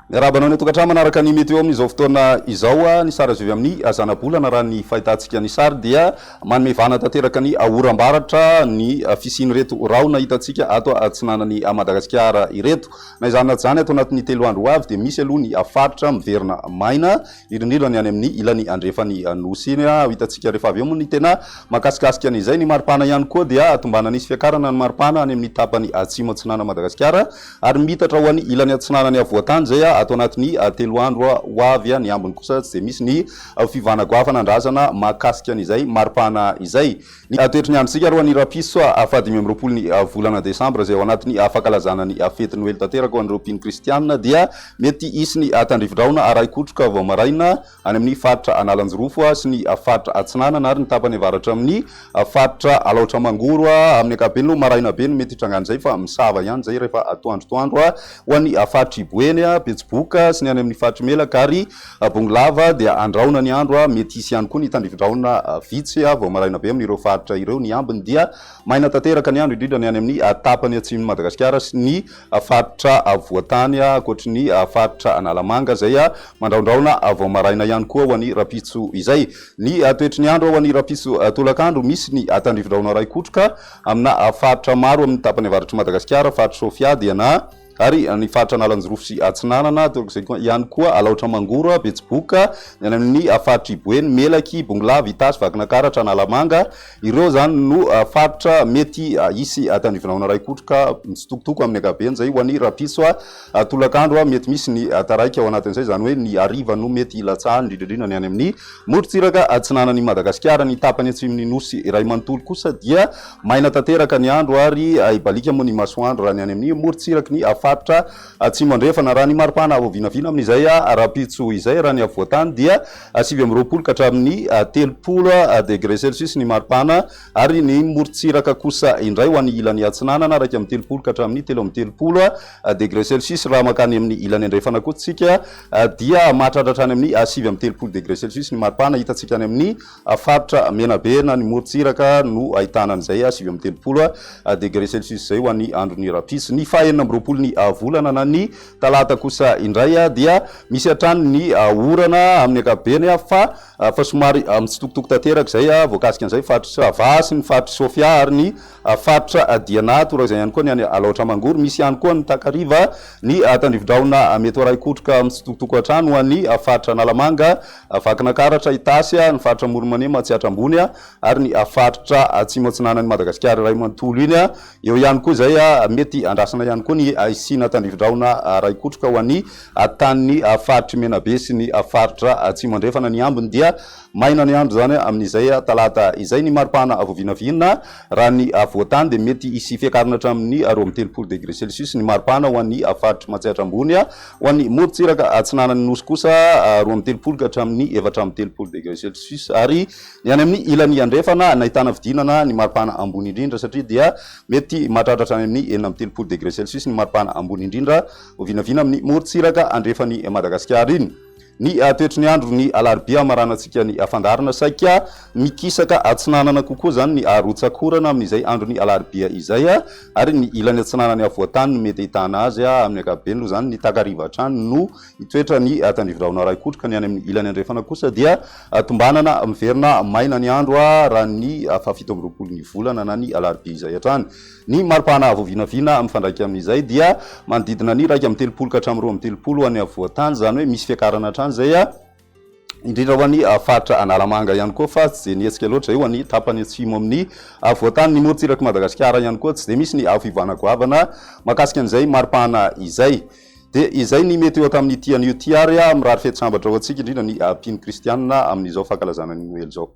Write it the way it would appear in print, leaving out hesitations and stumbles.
Miarabanao ny tokantrano manaraka ny meteo amin'izao fotoana izao ny sary azo avy amin'ny zana-bolana raha ny fahitantsika ny sary dia manome vana tanteraka ny oram-baratra ny fisiny reto raona hitantsika ato atsinanany Madagasikara ireto. Na izany zany ato anatin'ny 3 andro avy dia misy aloha ny faritra miverina maina indrindra ny any amin'ny ilany andrefany nosy iny hitantsika rehefa avy eo moa ny tena makasikasika an'izay ny maripana ihany koa dia atombana nisy fiakarana ny maripana any amin'ny tapany atsimo atsinana Madagasikara ary mitatra ho an'ny ilany atsinanany avoatany zay ato anatin'ny 3 andro ho avy ny ambiny kosa tsy misy ny fivana goavana andrazana makasika an'izay maripana izay. Ny toetrany androntsika roa ny rapiso afadimy amby roapolo ny volana desambra zay ao anatin'ny fakalazana ny fety noely tanteraka ho an'ireo mpino kristianina dia mety isy ny tandrivindraona araikotroka vao maraina any amin'ny faritra Analanjorofo sy ny faritra Atsinanana ary ny tapany avaratra amin'ny faritra Alaotra Mangoro amin'ny ankapobeny aloha maraina be no mety hitrangana zay fa misava ihany zay rehefa atoandro ho an'ny faritra Iboeny Betsiboka sy ny any amin'ny faritra Melaka ary Bongolava dia andraona ny andro mety isy ihany koa ny tandrivindraona vitsy vao maraina be amin'ireo faritra ireo ny ambiny dia maina tanteraka ny andro indrindra ny any amin'ny tapany atsimo Madagasikara sy ny faritra voatany ankoatry ny faritra Analamanga zay mandraondraona vao maraina ihany koa ho an'ny rapitso izay. Ny toetry ny andro ho an'ny rapitso tolakandro misy ny tandrivindraona raikotroka amina faritra maro amin'ny tapany avaratra Madagasikara faritra Sofia Diana ary ny faritra Analanjorofo sy Atsinanana zay ihany koa Alaotra Mangoro Betsiboka ny amin'ny faritra Iboeny Melaky Bongolava Itasy Vakinakaratra Analamanga ireo zany no faritra mety isy tandrivindraona raikotroka mitsitokotoko amin'ny ankapobeny zay ho an'ny rapitso tolakandro mety misy ny taraiky ao anatin'izay zany hoe ny ariva no mety ilatsahany indrindrindrindra ny any amin'ny morontsiraka atsinanany Madagasikara. Ny tapany atsimony nosy iray manontolo kosa dia maina tanteraka ny andro ary ibalika moa ny masoandro raha ny any amin'ny morontsiraka ny faritra atsimo andrefana raha ny maripana avovinavina amin'izay rapitso izay raha ny avoatany dia 9 amby roapolo ka hatramin'ny 30 degré celsius ny maripana ary ny morontsiraka kosa indray ho an'ny ilany Atsinanana raika amby 30 ka hatramin'ny 3 amby 30 degré celsius raha makany amin'ny ilany andrefana koa tsika dia mahatratratra any amin'ny 9 amby 30 degré celsius ny maripana hitantsika any amin'ny faritra Menabe na ny morontsiraka no ahitana an'izay 9 amby 30 degré celsius zay ho an'ny andron'ny rapitso. Ny fahaenina amby roapolo ny volana na ny talata kosa indray dia misy hatrany ny orana amin'ny ankapobeny fa somary mitsitokotoko tanteraka zay voakasika an'izay faritra Vasy ny faritra Sofia ary ny faritra Diana torak zay ihany koa ny any Alaotra Mangoro misy ihany koa ny takariva ny tandrivindraona mety raikotroka mitsitokotoko hatrany ho an'ny faritra Analamanga Vakinakaratra Itasy ny faritra Moromanema Matsiatra Ambony ary ny faritra atsimo atsinanany Madagasikara ray manontolo iny eo ihany koa zay mety andrasana ihany koa ny isina tandrivindraona raikotroka ho an'ny tany faritra Menabe sy ny faritra atsimo andrefana ny ambiny dia maina ny andro zany amin'izay talata izay. Ny maripana avovinavina raha ny voatany dia mety isy fiakarana hatramin'ny 2 amby 30 degré celsius ny maripana ho an'ny faritra Matsiatra Ambony ho an'ny morontsiraka atsinanany nosy kosa 2 amby 30 ka hatramin'ny 4 amby 30 degré celsius ary ny any amin'ny ilany andrefana nahitana vidinana ny maripana ambony indrindra satria dia mety mahatratratra any amin'ny 4 amby 30 degré celsius ny maripana ambony indrindra ovinavina amin'ny morontsiraka andrefany Madagasikara iny. Ny toetry ny andro ny alarobia maranantsika ny afandarana saika mikisaka atsinanana kokoa zany ny rotsakorana amin'izay andro ny alarobia izay ary ny ilany atsinanany avoatany no mety ahitana azy amin'ny ankapobeny aloha zany ny takariva hatrany no itoetra ny tandrivindraona raikotroka ny any amin'ny ilany andrefana kosa dia tombanana miverina maina ny andro raha ny 7 amby roapolo ny volana na ny alarobia izay hatrany. Ny maripana avovinavina mifandraiky amin'izay dia manodidina ny 1 amby 30 ka hatramin'ny 2 amby 30 any avoatany zany hoe misy fiakarana hatrany zay indrindra ho an'ny faritra Analamanga ihany koa fa tsy de nietsika loatra io an'ny tapany atsimo amin'ny voatany. Ny morontsiraka Madagasikara ihany koa tsy de misy ny fivana goavana makasika an'izay maripana izay. De izay ny mety eo tamin'ny tian'io ty ary mirary fety sambatra ho antsika indrindra ny mpino kristianina amin'izao fankalazana ny Noely zao.